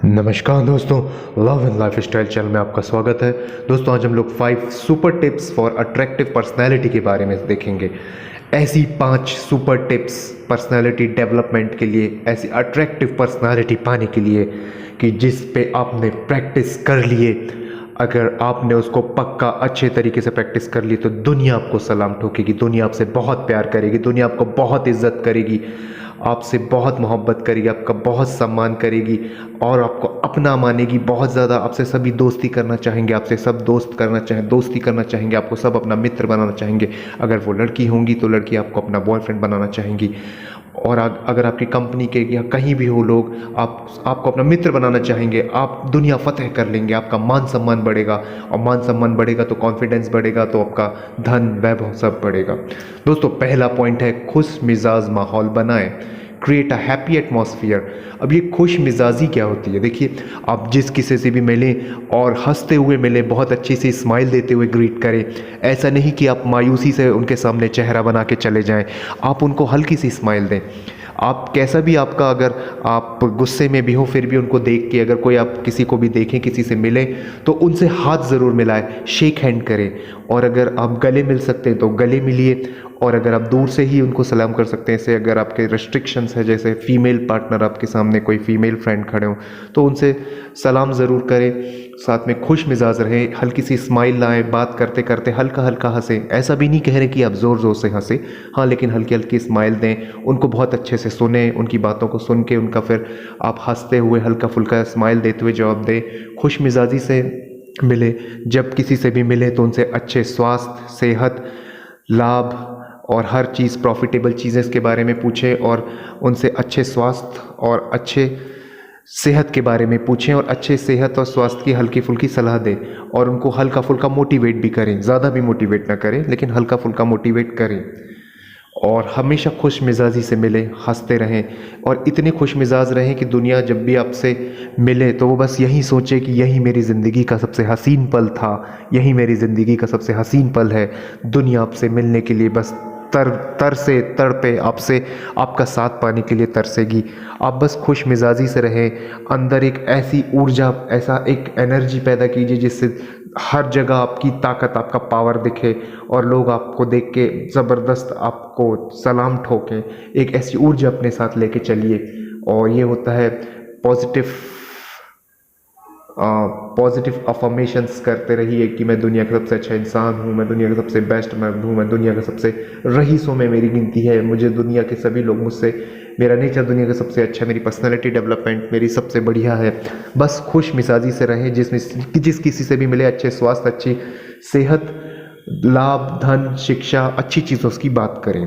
नमस्कार दोस्तों, love and life style channel में आपका स्वागत है। दोस्तों आज हम लोग 5 super tips for attractive personality के बारे में देखेंगे। ऐसी 5 सुपर टिप्स पर्सनैलिटी डेवलपमेंट के लिए, ऐसी अट्रैक्टिव पर्सनैलिटी पाने के लिए कि जिस पे आपने प्रैक्टिस कर लिए, अगर आपने उसको पक्का अच्छे तरीके से प्रैक्टिस कर ली तो दुनिया आपको सलाम ठोकेगी, दुनिया आपसे बहुत प्यार करेगी, दुनिया आपको बहुत इज्जत करेगी, आपसे बहुत मोहब्बत करेगी, आपका बहुत सम्मान करेगी और आपको अपना मानेगी बहुत ज़्यादा। आपसे सभी दोस्ती करना चाहेंगे, आपसे सब दोस्ती करना चाहेंगे, आपको सब अपना मित्र बनाना चाहेंगे। अगर वो लड़की होंगी तो लड़की आपको अपना बॉयफ्रेंड बनाना चाहेंगी। और अगर आपकी कंपनी के या कहीं भी हो लोग आपको अपना मित्र बनाना चाहेंगे, आप दुनिया फतेह कर लेंगे, आपका मान सम्मान बढ़ेगा और मान सम्मान बढ़ेगा तो कॉन्फिडेंस बढ़ेगा, तो आपका धन वैभव सब बढ़ेगा। दोस्तों पहला पॉइंट है खुश मिजाज माहौल बनाएं, क्रिएट अ हैप्पी एटमॉस्फियर। अब ये खुश मिजाजी क्या होती है? देखिए, आप जिस किसी से भी मिलें और हंसते हुए मिलें, बहुत अच्छी सी स्माइल देते हुए ग्रीट करें। ऐसा नहीं कि आप मायूसी से उनके सामने चेहरा बना के चले जाएं, आप उनको हल्की सी स्माइल दें। आप कैसा भी आपका, अगर आप गुस्से में भी हो फिर भी उनको देख के, अगर कोई आप किसी को भी देखें, किसी से मिलें तो उनसे हाथ ज़रूर मिलाएं, शेक हैंड करें। और अगर आप गले मिल सकते हैं तो गले मिलिए, और अगर आप दूर से ही उनको सलाम कर सकते हैं, जैसे अगर आपके रेस्ट्रिक्शंस है, जैसे फीमेल पार्टनर आपके सामने कोई फीमेल फ्रेंड खड़े हों तो उनसे सलाम ज़रूर करें। साथ में खुश मिजाज रहें, हल्की सी स्माइल लाएं, बात करते करते हल्का हल्का हंसें। ऐसा भी नहीं कह रहे कि आप ज़ोर ज़ोर से हंसें, हाँ, लेकिन हल्की हल्की स्माइल दें, उनको बहुत अच्छे से सुने, उनकी बातों को सुन के उनका फिर आप हंसते हुए हल्का फुल्का स्माइल देते हुए जवाब दें। खुश मिजाजी से मिले, जब किसी से भी मिले तो उनसे अच्छे स्वास्थ्य, सेहत, लाभ और हर चीज़, प्रॉफिटेबल चीज़ें इसके बारे में पूछें और उनसे अच्छे स्वास्थ्य और अच्छे सेहत के बारे में पूछें और अच्छे सेहत और स्वास्थ्य की हल्की फुल्की सलाह दें और उनको हल्का फुल्का मोटिवेट भी करें। ज़्यादा भी मोटिवेट ना करें, लेकिन हल्का फुल्का मोटिवेट करें। और हमेशा खुश मिजाजी से मिलें, हंसते रहें और इतने खुश मिजाज रहें कि दुनिया जब भी आपसे मिले तो वो बस यही सोचे कि यही मेरी ज़िंदगी का सबसे हसीन पल था, यही मेरी ज़िंदगी का सबसे हसीन पल है। दुनिया आपसे मिलने के लिए बस तड़पे, आपसे आपका साथ पाने के लिए तरसेगी। आप बस खुश मिजाजी से रहें, अंदर एक ऐसी ऊर्जा, ऐसा एक एनर्जी पैदा कीजिए जिससे हर जगह आपकी ताकत, आपका पावर दिखे और लोग आपको देख के ज़बरदस्त आपको सलाम ठोकें। एक ऐसी ऊर्जा अपने साथ लेके चलिए और ये होता है पॉजिटिव अफर्मेशंस करते रहिए कि मैं दुनिया का सबसे अच्छा इंसान हूँ, मैं दुनिया का सबसे बेस्ट मर्द हूँ, मैं दुनिया का सबसे रईसों में मेरी गिनती है, मुझे दुनिया के सभी लोग मुझसे, मेरा नेचर दुनिया का सबसे अच्छा, मेरी पर्सनालिटी डेवलपमेंट मेरी सबसे बढ़िया है। बस खुश मिजाजी से रहें, जिस किसी से भी मिले अच्छे स्वास्थ्य, अच्छी सेहत, लाभ, धन, शिक्षा, अच्छी चीज़ों की बात करें।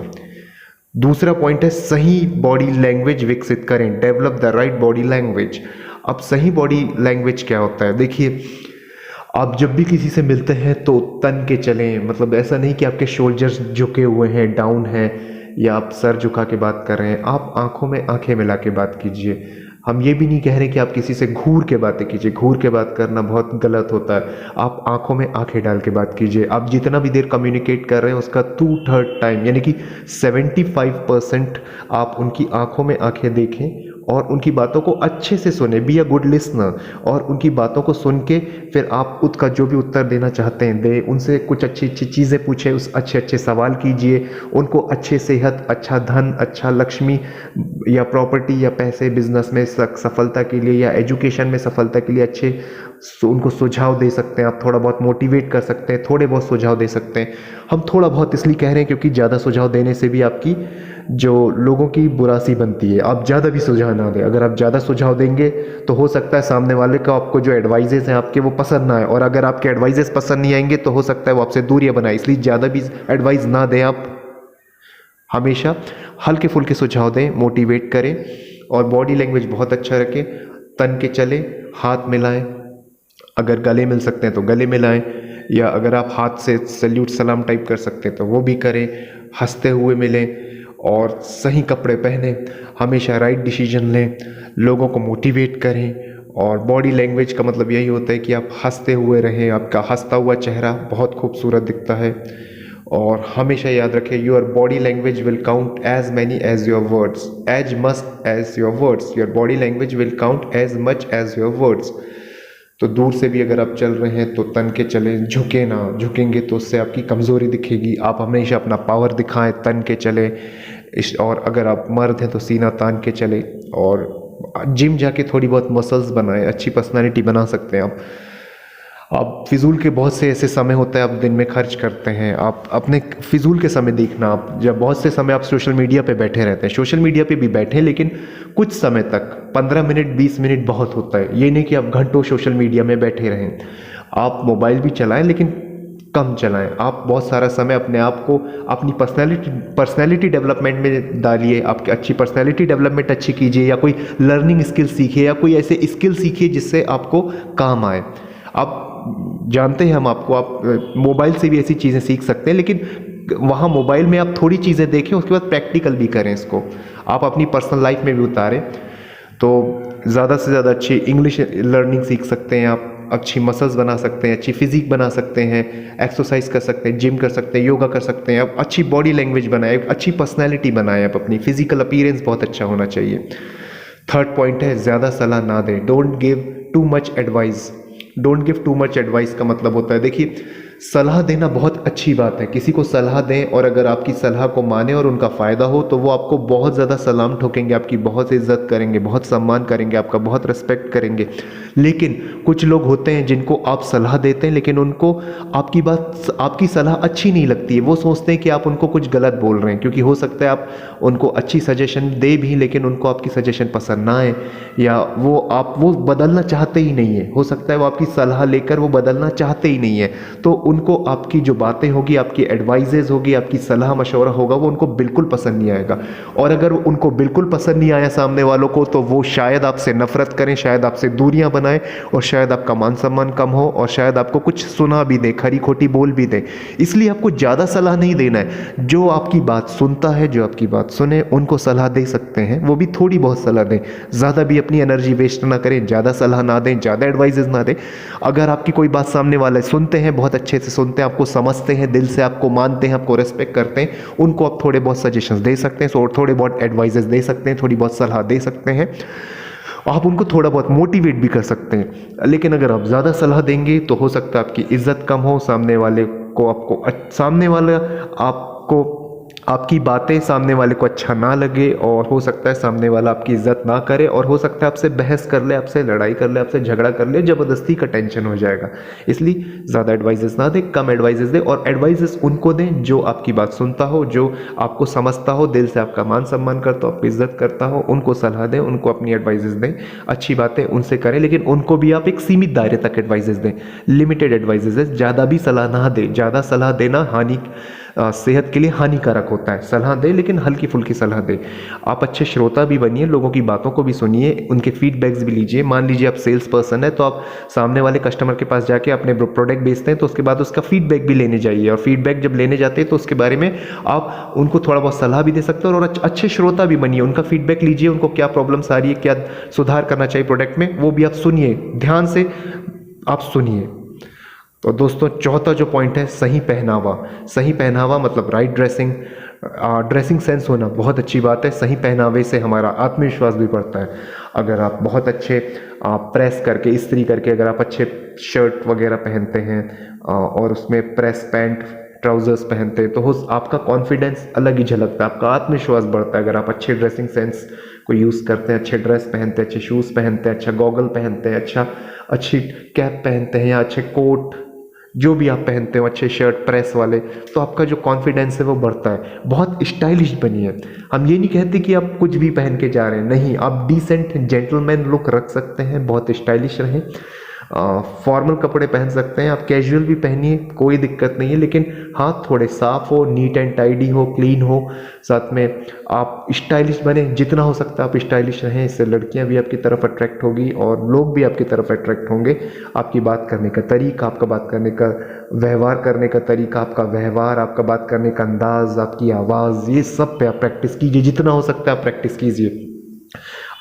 दूसरा पॉइंट है सही बॉडी लैंग्वेज विकसित करें, develop the right body language. अब सही बॉडी लैंग्वेज क्या होता है? देखिए, आप जब भी किसी से मिलते हैं तो तन के चलें, मतलब ऐसा नहीं कि आपके शोल्डर्स झुके हुए हैं, डाउन हैं, या आप सर झुका के बात कर रहे हैं। आप आंखों में आंखें मिला के बात कीजिए। हम ये भी नहीं कह रहे कि आप किसी से घूर के बातें कीजिए, घूर के बात करना बहुत गलत होता है। आप आंखों में आंखें डाल के बात कीजिए। आप जितना भी देर कम्युनिकेट कर रहे हैं उसका 2/3 टाइम, यानी कि 75% आप उनकी आंखों में आंखें देखें और उनकी बातों को अच्छे से सुने, बी अ गुड लिसनर, और उनकी बातों को सुन के फिर आप उसका जो भी उत्तर देना चाहते हैं दें। उनसे कुछ अच्छी अच्छी चीज़ें पूछें, उस अच्छे अच्छे सवाल कीजिए, उनको अच्छे सेहत, अच्छा धन, अच्छा लक्ष्मी या प्रॉपर्टी या पैसे, बिजनेस में सफलता के लिए या एजुकेशन में सफलता के लिए अच्छे उनको सुझाव दे सकते हैं। आप थोड़ा बहुत मोटिवेट कर सकते हैं, थोड़े बहुत सुझाव दे सकते हैं। हम थोड़ा बहुत इसलिए कह रहे हैं क्योंकि ज़्यादा सुझाव देने से भी आपकी जो लोगों की बुरासी बनती है। आप ज़्यादा भी सुझाव ना दें, अगर आप ज़्यादा सुझाव देंगे तो हो सकता है सामने वाले को, आपको जो एडवाइजेस हैं आपके, वो पसंद ना आए, और अगर आपके एडवाइजेस पसंद नहीं आएंगे तो हो सकता है वो आपसे दूरियां बनाए। इसलिए ज़्यादा भी एडवाइस ना दें, आप हमेशा हल्के फुल्के सुझाव दें, मोटिवेट करें और बॉडी लैंग्वेज बहुत अच्छा रखें। तन के चलें, हाथ मिलाएं, अगर गले मिल सकते हैं तो गले मिलाएं, या अगर आप हाथ से सल्यूट सलाम टाइप कर सकते हैं तो वो भी करें। हंसते हुए मिलें और सही कपड़े पहने, हमेशा राइट डिसीजन लें, लोगों को मोटिवेट करें। और बॉडी लैंग्वेज का मतलब यही होता है कि आप हंसते हुए रहें, आपका हंसता हुआ चेहरा बहुत खूबसूरत दिखता है। और हमेशा याद रखें, your body language will count as many as your words, as must as your words, your body language will count as much as your words. तो दूर से भी अगर आप चल रहे हैं तो तन के चलें, झुके ना, झुकेंगे तो उससे आपकी कमज़ोरी दिखेगी। आप हमेशा अपना पावर दिखाएं, तन के चलें। और अगर आप मर्द हैं तो सीना तान के चलें, और जिम जाके थोड़ी बहुत मसल्स बनाएं, अच्छी पर्सनालिटी बना सकते हैं आप फिजूल के बहुत से ऐसे समय होता है आप दिन में खर्च करते हैं, आप अपने फिजूल के समय देखना। आप जब बहुत से समय आप सोशल मीडिया पे बैठे रहते हैं, सोशल मीडिया पे भी बैठे, लेकिन कुछ समय तक 15 मिनट 20 मिनट बहुत होता है। ये नहीं कि आप घंटों सोशल मीडिया में बैठे रहें। आप मोबाइल भी चलाएं लेकिन कम चलाएं। आप बहुत सारा समय अपने आप को अपनी पर्सनैलिटी डेवलपमेंट में डालिए। आपकी अच्छी पर्सनैलिटी डेवलपमेंट अच्छी कीजिए, या कोई लर्निंग स्किल सीखिए, या कोई ऐसे स्किल सीखिए जिससे आपको काम आए। आप जानते हैं आप मोबाइल से भी ऐसी चीज़ें सीख सकते हैं, लेकिन वहाँ मोबाइल में आप थोड़ी चीज़ें देखें, उसके बाद प्रैक्टिकल भी करें, इसको आप अपनी पर्सनल लाइफ में भी उतारें। तो ज़्यादा से ज़्यादा अच्छी इंग्लिश लर्निंग सीख सकते हैं आप, अच्छी मसल्स बना सकते हैं, अच्छी फिजिक बना सकते हैं, एक्सरसाइज कर सकते हैं, जिम कर सकते हैं, योगा कर सकते हैं। आप अच्छी बॉडी लैंग्वेज बनाएं, अच्छी पर्सनैलिटी बनाएं, आप अपनी फिजिकल अपीयरेंस बहुत अच्छा होना चाहिए। थर्ड पॉइंट है, ज़्यादा सलाह ना दें। Don't give too much advice. Don't give too much advice का मतलब होता है, देखिए सलाह देना बहुत अच्छी बात है, किसी को सलाह दें और अगर आपकी सलाह को माने और उनका फ़ायदा हो तो वो आपको बहुत ज़्यादा सलाम ठोकेंगे, आपकी बहुत इज्जत करेंगे, बहुत सम्मान करेंगे, आपका बहुत रिस्पेक्ट करेंगे। लेकिन कुछ लोग होते हैं जिनको आप सलाह देते हैं लेकिन उनको आपकी सलाह अच्छी नहीं लगती है। वो सोचते हैं कि आप उनको कुछ गलत बोल रहे हैं, क्योंकि हो सकता है आप उनको अच्छी सजेशन दे भी लेकिन उनको आपकी सजेशन पसंद ना आए, या वो बदलना चाहते ही नहीं है। हो सकता है वो आपकी सलाह लेकर वो बदलना चाहते ही नहीं है, तो उनको आपकी जो बातें होगी, आपकी एडवाइजेज होगी, आपकी सलाह मशवरा होगा, वो उनको बिल्कुल पसंद नहीं आएगा। और अगर उनको बिल्कुल पसंद नहीं आया सामने वालों को, तो वो शायद आपसे नफरत करें, शायद आपसे दूरियां बनाएं, और शायद आपका मान सम्मान कम हो, और शायद आपको कुछ सुना भी दे, खरी खोटी बोल भी दे। इसलिए आपको ज़्यादा सलाह नहीं देना है। जो आपकी बात सुनता है, जो आपकी बात सुने, उनको सलाह दे सकते हैं, वो भी थोड़ी बहुत सलाह दें। ज़्यादा भी अपनी एनर्जी वेस्ट ना करें, ज़्यादा सलाह ना दें, ज़्यादा एडवाइजेज ना दें। अगर आपकी कोई बात सामने वाले सुनते हैं, बहुत अच्छे से सुनते हैं, आपको समझते हैं, दिल से आपको मानते हैं, आपको रेस्पेक्ट करते हैं, उनको आप थोड़े बहुत सजेशंस दे सकते हैं, और थोड़े बहुत एडवाइजेस दे सकते हैं, थोड़ी बहुत सलाह दे सकते हैं। आप उनको थोड़ा बहुत मोटिवेट भी कर सकते हैं। लेकिन अगर आप ज़्यादा सलाह देंगे तो हो सकता है आपकी इज्जत कम हो, सामने वाले को आपकी बातें सामने वाले को अच्छा ना लगे, और हो सकता है सामने वाला आपकी इज्जत ना करे, और हो सकता है आपसे बहस कर ले, आपसे लड़ाई कर ले, आपसे झगड़ा कर ले, ज़बरदस्ती का टेंशन हो जाएगा। इसलिए ज़्यादा एडवाइजेस ना दें, कम एडवाइजेस दें, और एडवाइजेस उनको दें जो आपकी बात सुनता हो, जो आपको समझता हो, दिल से आपका मान सम्मान करता हो, आपकी इज्जत करता हो, उनको सलाह दें, उनको अपनी एडवाइजेस दें, अच्छी बातें उनसे करें, लेकिन उनको भी आप एक सीमित दायरे तक एडवाइजेस दें, लिमिटेड एडवाइजेस। ज़्यादा भी सलाह ना दें, ज़्यादा सलाह देना सेहत के लिए हानिकारक होता है। सलाह दें लेकिन हल्की फुल्की सलाह दें। आप अच्छे श्रोता भी बनिए, लोगों की बातों को भी सुनिए, उनके फीडबैक्स भी लीजिए। मान लीजिए आप सेल्स पर्सन है, तो आप सामने वाले कस्टमर के पास जाके अपने प्रोडक्ट बेचते हैं, तो उसके बाद उसका फीडबैक भी लेने जाइए, और फीडबैक जब लेने जाते हैं तो उसके बारे में आप उनको थोड़ा बहुत सलाह भी दे सकते हो, और अच्छे श्रोता भी बनिए, उनका फीडबैक लीजिए, उनको क्या प्रॉब्लम्स आ रही है, क्या सुधार करना चाहिए प्रोडक्ट में, वो भी आप सुनिए, ध्यान से आप सुनिए। तो दोस्तों, चौथा जो पॉइंट है, सही पहनावा। सही पहनावा मतलब राइट ड्रेसिंग। ड्रेसिंग सेंस होना बहुत अच्छी बात है। सही पहनावे से हमारा आत्मविश्वास भी बढ़ता है। अगर आप बहुत अच्छे प्रेस करके, इस्त्री करके, अगर आप अच्छे शर्ट वगैरह पहनते हैं और उसमें प्रेस पैंट ट्राउजर्स पहनते हैं, तो आपका कॉन्फिडेंस अलग ही झलकता है, आपका आत्मविश्वास बढ़ता है। अगर आप अच्छे ड्रेसिंग सेंस को यूज़ करते हैं, अच्छे ड्रेस पहनते हैं, अच्छे शूज़ पहनते हैं, अच्छा गॉगल पहनते हैं, अच्छी कैप पहनते हैं, या अच्छे कोट, जो भी आप पहनते हो, अच्छे शर्ट प्रेस वाले, तो आपका जो कॉन्फिडेंस है वो बढ़ता है। बहुत स्टाइलिश बनिए। हम ये नहीं कहते कि आप कुछ भी पहन के जा रहे हैं, नहीं, आप डिसेंट जेंटलमैन लुक रख सकते हैं, बहुत स्टाइलिश रहें। फॉर्मल कपड़े पहन सकते हैं, आप कैजुअल भी पहनिए, कोई दिक्कत नहीं है, लेकिन हाँ थोड़े साफ हो, नीट एंड टाइडी हो, क्लीन हो, साथ में आप स्टाइलिश बने, जितना हो सकता है आप स्टाइलिश रहें। इससे लड़कियां भी आपकी तरफ अट्रैक्ट होगी और लोग भी आपकी तरफ अट्रैक्ट होंगे। आपकी बात करने का तरीका, आपका बात करने का व्यवहार करने का तरीका, आपका व्यवहार, आपका बात करने का अंदाज, आपकी आवाज़, ये सब पे आप प्रैक्टिस कीजिए, जितना हो सकता है आप प्रैक्टिस कीजिए।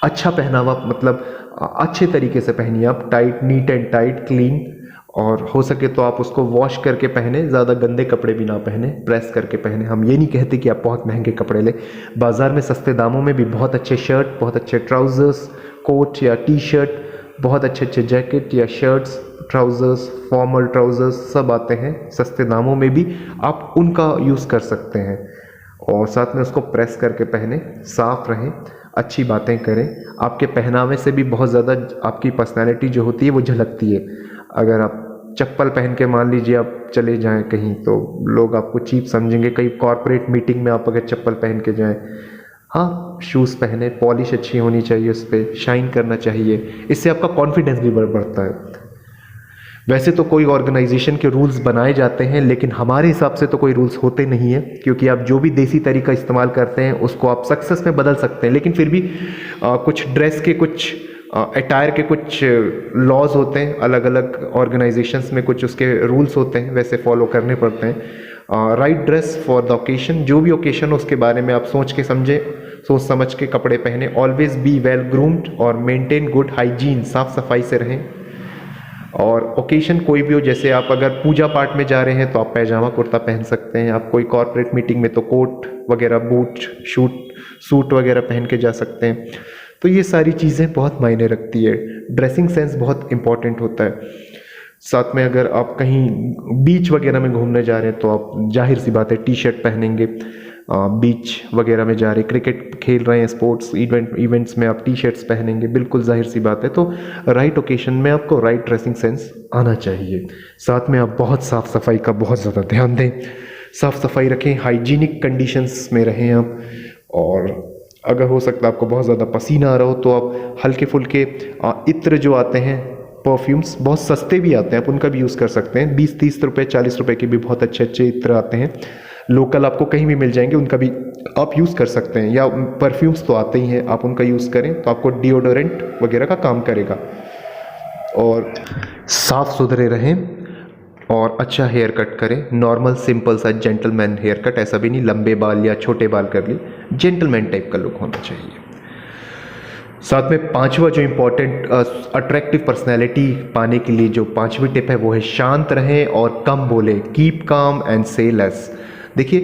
अच्छा पहनावा मतलब अच्छे तरीके से पहनिए आप, tight, neat and tight, clean, और हो सके तो आप उसको वॉश करके पहने, ज़्यादा गंदे कपड़े भी ना पहने, प्रेस करके पहने। हम ये नहीं कहते कि आप बहुत महंगे कपड़े लें, बाज़ार में सस्ते दामों में भी बहुत अच्छे शर्ट, बहुत अच्छे ट्राउज़र्स, कोट या टी शर्ट, बहुत अच्छे अच्छे जैकेट या शर्ट्स, ट्राउज़र्स, फॉर्मल ट्राउज़र्स सब आते हैं सस्ते दामों में भी, आप उनका यूज़ कर सकते हैं। और साथ में उसको प्रेस करके पहने, साफ रहें, अच्छी बातें करें। आपके पहनावे से भी बहुत ज़्यादा आपकी पर्सनैलिटी जो होती है वो झलकती है। अगर आप चप्पल पहन के मान लीजिए आप चले जाएं कहीं, तो लोग आपको चीप समझेंगे। कहीं कॉर्पोरेट मीटिंग में आप अगर चप्पल पहन के जाएं, हाँ शूज़ पहने, पॉलिश अच्छी होनी चाहिए, उस पर शाइन करना चाहिए, इससे आपका कॉन्फिडेंस भी बढ़ता है। वैसे तो कोई ऑर्गेनाइजेशन के रूल्स बनाए जाते हैं, लेकिन हमारे हिसाब से तो कोई रूल्स होते नहीं है, क्योंकि आप जो भी देसी तरीका इस्तेमाल करते हैं उसको आप सक्सेस में बदल सकते हैं। लेकिन फिर भी कुछ ड्रेस के, कुछ अटायर के कुछ लॉज होते हैं, अलग अलग ऑर्गेनाइजेशंस में कुछ उसके रूल्स होते हैं, वैसे फॉलो करने पड़ते हैं। Right dress for the occasion, जो भी ओकेशन हो उसके बारे में आप सोच के समझें, सोच समझ के कपड़े पहने। ऑलवेज बी वेल ग्रूम्ड और मेंटेन गुड हाइजीन, साफ सफाई से रहें। और ओकेशन कोई भी हो, जैसे आप अगर पूजा पाठ में जा रहे हैं तो आप पैजामा कुर्ता पहन सकते हैं, आप कोई कॉर्पोरेट मीटिंग में तो कोट वगैरह, बूट, सूट वगैरह पहन के जा सकते हैं। तो ये सारी चीज़ें बहुत मायने रखती है, ड्रेसिंग सेंस बहुत इंपॉर्टेंट होता है। साथ में अगर आप कहीं बीच वगैरह में घूमने जा रहे हैं तो आप जाहिर सी बात है टी शर्ट पहनेंगे। बीच वगैरह में जा रहे, क्रिकेट खेल रहे हैं, स्पोर्ट्स इवेंट्स में आप टी शर्ट्स पहनेंगे, बिल्कुल जाहिर सी बात है। तो राइट ओकेशन में आपको राइट ड्रेसिंग सेंस आना चाहिए। साथ में आप बहुत साफ़ सफाई का बहुत ज़्यादा ध्यान दें, साफ़ सफाई रखें, हाइजीनिक कंडीशंस में रहें आप। और अगर हो सकता है आपको बहुत ज़्यादा पसीना आ रहा हो तो आप हल्के फुल्के इत्र जो आते हैं, परफ्यूम्स बहुत सस्ते भी आते हैं, आप उनका भी यूज़ कर सकते हैं। 20-30 रुपये, 40 रुपये के भी बहुत अच्छे अच्छे इत्र आते हैं, लोकल आपको कहीं भी मिल जाएंगे, उनका भी आप यूज़ कर सकते हैं। या परफ्यूम्स तो आते ही हैं, आप उनका यूज़ करें तो आपको डिओडोरेंट वगैरह का काम करेगा। और साफ़ सुथरे रहें और अच्छा हेयर कट करें, नॉर्मल सिंपल सा जेंटलमैन हेयर कट, ऐसा भी नहीं लंबे बाल या छोटे बाल कर ली, जेंटलमैन टाइप का लुक होना चाहिए। साथ में पांचवा जो इम्पोर्टेंट अट्रैक्टिव पर्सनैलिटी पाने के लिए जो पांचवी टिप है वो है शांत रहें और कम बोलें। कीप काम एंड से लेस। देखिए,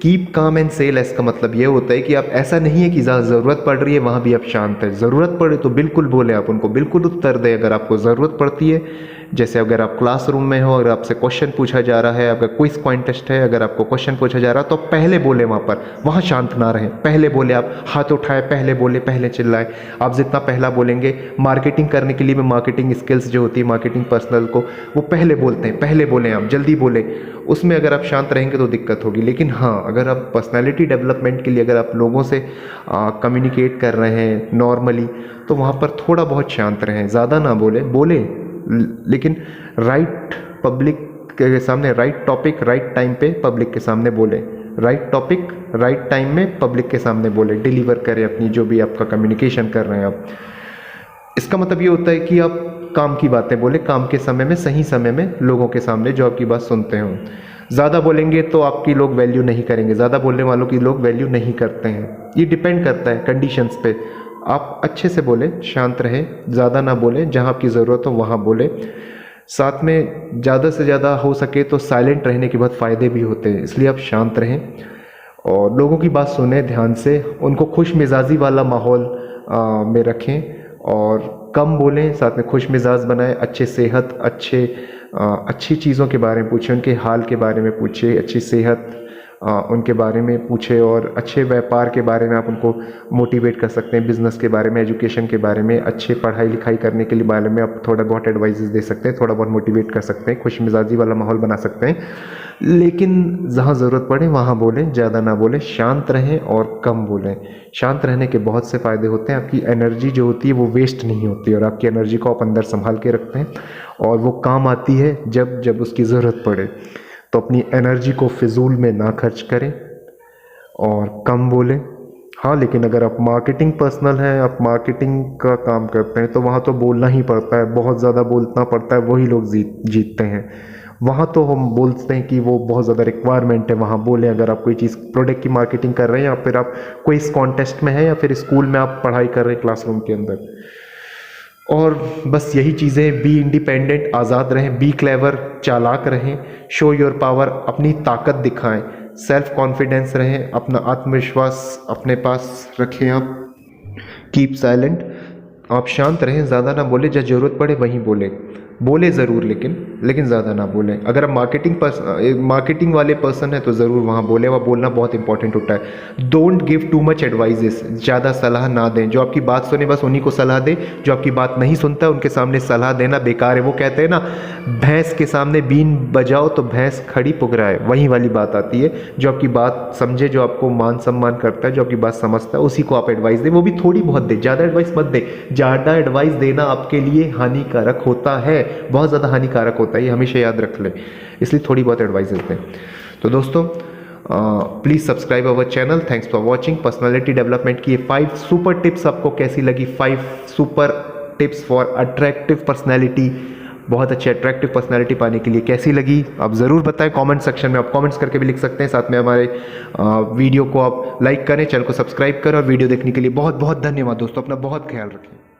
कीप काम एंड से लेस का मतलब ये होता है कि आप, ऐसा नहीं है कि जहाँ ज़रूरत पड़ रही है वहाँ भी आप शांत है, ज़रूरत पड़े तो बिल्कुल बोले, आप उनको बिल्कुल उत्तर दें अगर आपको ज़रूरत पड़ती है। जैसे अगर आप क्लासरूम में हो, अगर आपसे क्वेश्चन पूछा जा रहा है, अगर क्विज कॉन्टेस्ट है, अगर आपको क्वेश्चन पूछा जा रहा है तो पहले बोले वहाँ पर, वहाँ शांत ना रहें, पहले बोले, आप हाथ उठाए, पहले बोले, पहले चिल्लाए। आप जितना पहला बोलेंगे, मार्केटिंग करने के लिए भी मार्केटिंग स्किल्स जो होती है मार्केटिंग पर्सनल को, वो पहले बोलते हैं, पहले बोलें, आप जल्दी बोले, उसमें अगर आप शांत रहेंगे तो दिक्कत होगी। लेकिन हाँ, अगर आप पर्सनैलिटी डेवलपमेंट के लिए अगर आप लोगों से कम्युनिकेट कर रहे हैं नॉर्मली, तो वहाँ पर थोड़ा बहुत शांत रहें, ज़्यादा ना बोले, लेकिन राइट पब्लिक के सामने, राइट टॉपिक राइट टाइम पे पब्लिक के सामने बोले, राइट टॉपिक राइट टाइम में पब्लिक के सामने बोले, डिलीवर करें अपनी जो भी आपका कम्युनिकेशन कर रहे हैं आप। इसका मतलब ये होता है कि आप काम की बातें बोले, काम के समय में, सही समय में, लोगों के सामने जो आपकी बात सुनते हों। ज़्यादा बोलेंगे तो आपकी लोग वैल्यू नहीं करेंगे, ज़्यादा बोलने वालों की लोग वैल्यू नहीं करते हैं। ये डिपेंड करता है कंडीशंस पे। आप अच्छे से बोले, शांत रहे, ज़्यादा ना बोले, जहाँ आपकी ज़रूरत हो वहाँ बोले। साथ में ज़्यादा से ज़्यादा हो सके तो साइलेंट रहने के बहुत फ़ायदे भी होते हैं, इसलिए आप शांत रहें और लोगों की बात सुने ध्यान से, उनको खुश मिजाजी वाला माहौल में रखें और कम बोलें, साथ में खुश मिजाज बनाएं, अच्छे सेहत, अच्छी चीज़ों के बारे में पूछें, उनके हाल के बारे में पूछिए, अच्छी सेहत उनके बारे में पूछे, और अच्छे व्यापार के बारे में आप उनको मोटिवेट कर सकते हैं, बिज़नेस के बारे में, एजुकेशन के बारे में, अच्छे पढ़ाई लिखाई करने के लिए बारे में आप थोड़ा बहुत एडवाइजेस दे सकते हैं, थोड़ा बहुत मोटिवेट कर सकते हैं, खुश मिजाजी वाला माहौल बना सकते हैं। लेकिन जहाँ ज़रूरत पड़े वहाँ बोलें, ज़्यादा ना बोलें, शांत रहें और कम बोलें। शांत रहने के बहुत से फ़ायदे होते हैं, आपकी एनर्जी जो होती है वो वेस्ट नहीं होती और आपकी एनर्जी को आप अंदर संभाल के रखते हैं और वो काम आती है जब उसकी ज़रूरत पड़े। तो अपनी एनर्जी को फिजूल में ना खर्च करें और कम बोलें। हाँ, लेकिन अगर आप मार्केटिंग पर्सनल हैं, आप मार्केटिंग का काम करते हैं तो वहाँ तो बोलना ही पड़ता है, बहुत ज़्यादा बोलना पड़ता है, वही लोग जीतते हैं। वहाँ तो हम बोलते हैं कि वो बहुत ज़्यादा रिक्वायरमेंट है, वहाँ बोलें। अगर आप कोई चीज़, प्रोडक्ट की मार्केटिंग कर रहे हैं या फिर आप कोई इस कॉन्टेस्ट में है या फिर स्कूल में आप पढ़ाई कर रहे हैं क्लासरूम के अंदर, और बस यही चीज़ें, बी इंडिपेंडेंट, आज़ाद रहें, बी क्लेवर, चालाक रहें, शो योर पावर, अपनी ताकत दिखाएं, सेल्फ कॉन्फिडेंस रहें, अपना आत्मविश्वास अपने पास रखें आप, कीप साइलेंट, आप शांत रहें, ज़्यादा ना बोले, जब ज़रूरत पड़े वहीं बोले ज़रूर, लेकिन ज़्यादा ना बोलें। अगर आप मार्केटिंग वाले पर्सन हैं तो ज़रूर वहाँ बोलें, वह बोलना बहुत इंपॉर्टेंट होता है। Don't give too much advises, ज़्यादा सलाह ना दें। जो आपकी बात सुने बस उन्हीं को सलाह दें, जो आपकी बात नहीं सुनता उनके सामने सलाह देना बेकार है। वो कहते हैं ना, भैंस के सामने बीन बजाओ तो भैंस खड़ी पुगराए, वही वाली बात आती है। जो आपकी बात समझे, जो आपको मान सम्मान करता है, जो आपकी बात समझता है, उसी को आप एडवाइस दें, वो भी थोड़ी बहुत दें, ज़्यादा एडवाइस मत दें। ज़्यादा एडवाइस देना आपके लिए हानिकारक होता है, बहुत ज़्यादा हानिकारक होता है, ये हमेशा याद रख लें। इसलिए थोड़ी बहुत एडवाइस देते हैं। तो दोस्तों please subscribe our channel. Thanks for watching. Personality development की ये 5 सुपर टिप्स आपको कैसी लगी? 5 super tips for attractive personality, बहुत अच्छी अट्रैक्टिव पर्सनैलिटी पाने के लिए कैसी लगी आप ज़रूर बताएं कमेंट सेक्शन में। आप कमेंट्स करके भी लिख सकते हैं। साथ में हमारे वीडियो को आप लाइक करें, चैनल को सब्सक्राइब करें, और वीडियो देखने के लिए बहुत बहुत धन्यवाद दोस्तों। अपना बहुत ख्याल रखें।